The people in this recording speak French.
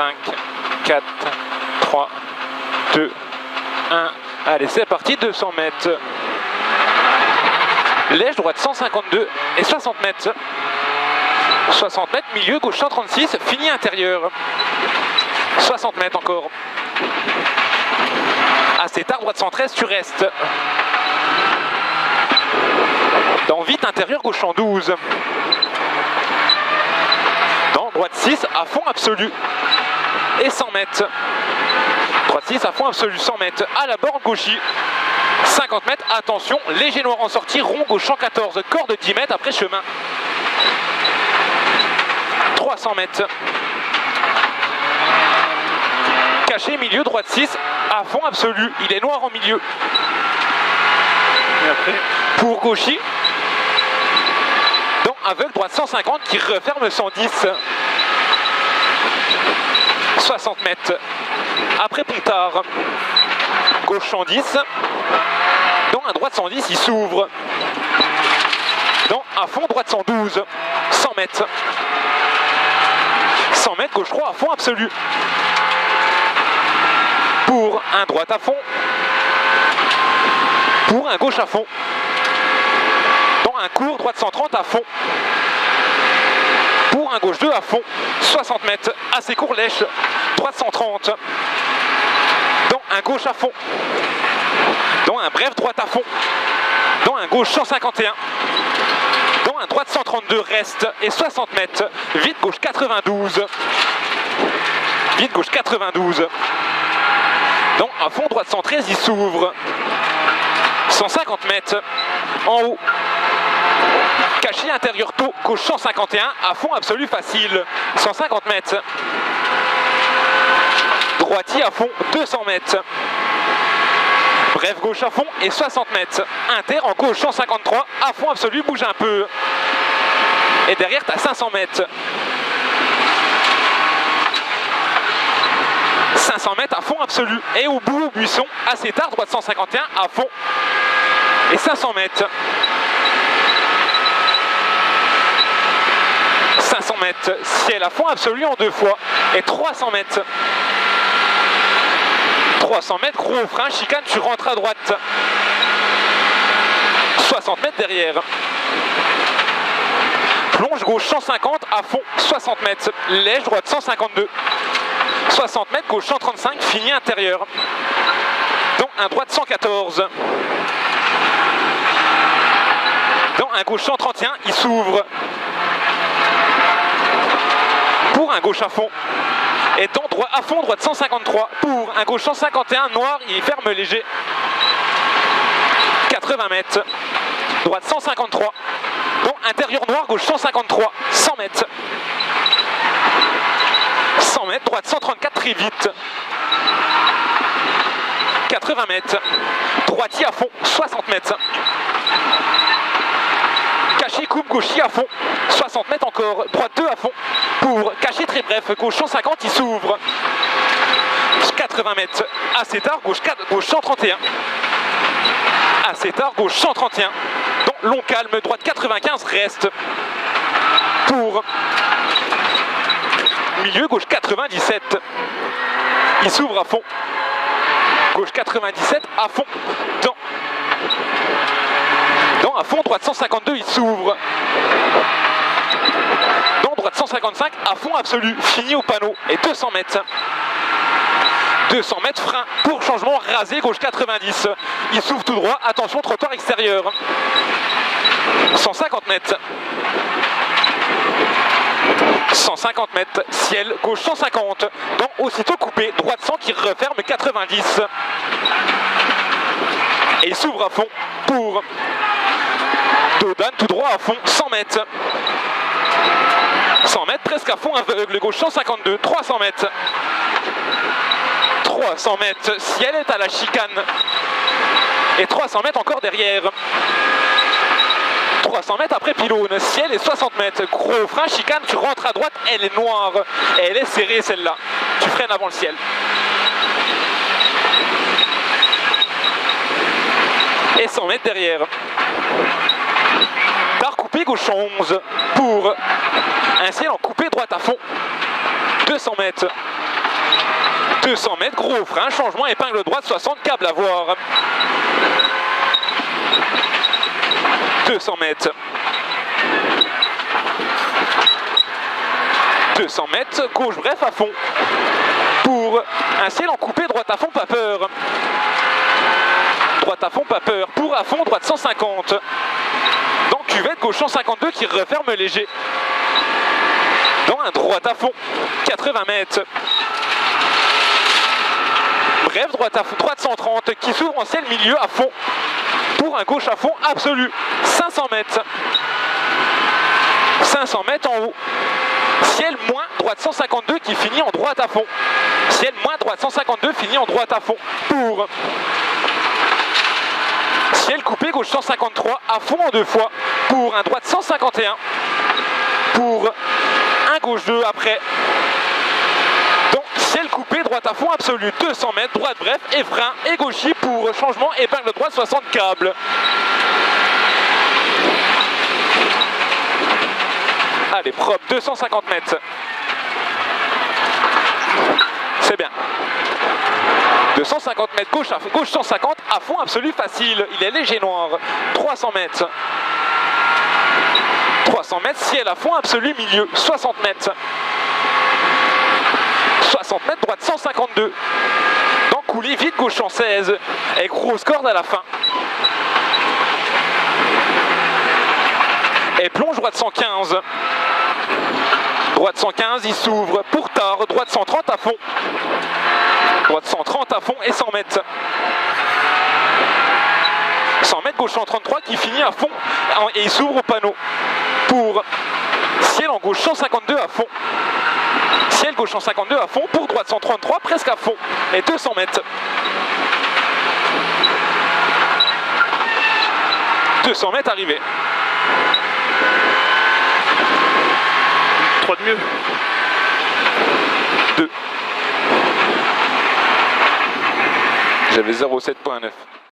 5, 4, 3, 2, 1. Allez, c'est parti, 200 mètres. Lèche droite 152 et 60 mètres. 60 mètres, milieu, gauche 136, fini intérieur. 60 mètres encore. Assez tard, droite 113, tu restes. Dans vite, intérieur, gauche 112. Dans droite 6, à fond absolu. Et 100 mètres. Droite 6, à fond absolu, 100 mètres. À la borne gauchie. 50 mètres, attention, léger noir en sortie, rond gauche 114, corde de 10 mètres après chemin. 300 mètres. Caché, milieu, droite 6, à fond absolu, il est noir en milieu. Et après, pour gauchis, dans aveugle, droite 150 qui referme 110. 60 mètres. Après Pontard, gauche 110. Dans un droite 110, il s'ouvre. Dans à fond, droite 112. 100 mètres. 100 mètres, gauche 3 à fond absolu. Pour un droite à fond. Pour un gauche à fond. Dans un court, droite 130 à fond. Pour un gauche 2 à fond. 60 mètres, assez court, lèche. Droite 130. Dans un gauche à fond. Dans un bref, droite à fond. Dans un gauche 151. Dans un droite 132, reste. Et 60 mètres. Vite gauche 92. Vite gauche 92. Dans à fond, droite 113, il s'ouvre. 150 mètres. En haut. Caché intérieur tôt, gauche 151. À fond absolu facile. 150 mètres. Droitier à fond, 200 mètres. Bref, gauche à fond et 60 mètres. Inter en gauche 153, à fond absolu, bouge un peu. Et derrière, tu as 500 mètres. 500 mètres à fond absolu. Et au bout, au buisson, assez tard, droite 151, à fond. Et 500 mètres. 500 mètres, ciel à fond absolu en 2 fois. Et 300 mètres. 300 mètres, gros frein, chicane, tu rentres à droite. 60 mètres derrière. Plonge gauche 150 à fond, 60 mètres. Lèche droite 152. 60 mètres, gauche 135, fini intérieur. Dans un droite 114. Dans un gauche 131, il s'ouvre. Pour un gauche à fond. Et dans droit à fond, droite 153. Pour un gauche 151, noir, il ferme léger. 80 mètres. Droite 153. Dans intérieur noir, gauche 153. 100 mètres. 100 mètres, droite 134, très vite. 80 mètres. Droitier à fond, 60 mètres. Caché, coupe, gauchis à fond. 60 mètres encore. Droite 2 à fond. Pour caché très bref. Gauche 150, il s'ouvre. 80 mètres. Assez tard, gauche 131. Assez tard, gauche 131. Donc long calme, droite 95, reste. Pour milieu, gauche 97. Il s'ouvre à fond. Gauche 97, à fond. Dans à fond, droite 152, il s'ouvre. Dans droite 155, à fond absolu, fini au panneau. Et 200 mètres. 200 mètres, frein pour changement, rasé, gauche 90. Il s'ouvre tout droit, attention, trottoir extérieur. 150 mètres. 150 mètres, ciel, gauche 150. Dans aussitôt coupé, droite 100 qui referme 90. Et il s'ouvre à fond pour Dodane, tout droit à fond, 100 mètres. 100 mètres, presque à fond, aveugle, gauche 152, 300 mètres. 300 mètres, ciel est à la chicane. Et 300 mètres encore derrière. 300 mètres après pylône, ciel et 60 mètres. Gros frein, chicane, tu rentres à droite, elle est noire. Et elle est serrée celle-là. Tu freines avant le ciel. Et 100 mètres derrière. Tard coupé, gauche 11. Pour un ciel en coupé, droite à fond. 200 mètres. 200 mètres, gros frein, changement épingle droite 60, câble à voir. 200 mètres. 200 mètres, gauche bref à fond. Pour un ciel en coupé, droite à fond, pas peur. Droite à fond, pas peur. Pour à fond, droite 150. Dans cuvette, gauche 152 qui referme léger. Dans un droite à fond, 80 mètres. Bref, droite à fond, droite 130 qui s'ouvre en ciel milieu à fond. Pour un gauche à fond absolu, 500 mètres. 500 mètres en haut. Ciel moins, droite 152 qui finit en droite à fond. Ciel moins, droite 152 finit en droite à fond. Pour ciel coupé, gauche 153 à fond en 2 fois. Pour un droite 151. Pour un gauche 2 après. Donc ciel coupé, droite à fond absolu, 200 mètres, droite bref et frein et gauchis pour changement épingle droite 60 câbles. Allez, propre, 250 mètres. C'est bien. 250 mètres, gauche 150, à fond absolu facile. Il est léger noir. 300 mètres. 300 mètres, ciel à fond absolu milieu. 60 mètres. 60 mètres, droite 152. Dans coulée vite, gauche 116. Et grosse corde à la fin. Et plonge droite 115. Droite 115, il s'ouvre pour tard. Droite 130 à fond. Droite 130 à fond et 100 mètres. 100 mètres, gauche 133 qui finit à fond. Et il s'ouvre au panneau. Pour ciel en gauche 152 à fond. Ciel gauche 152 à fond. Pour droite 133 presque à fond. Et 200 mètres. 200 mètres arrivé. 3 de mieux. 2. J'avais 0,7.9.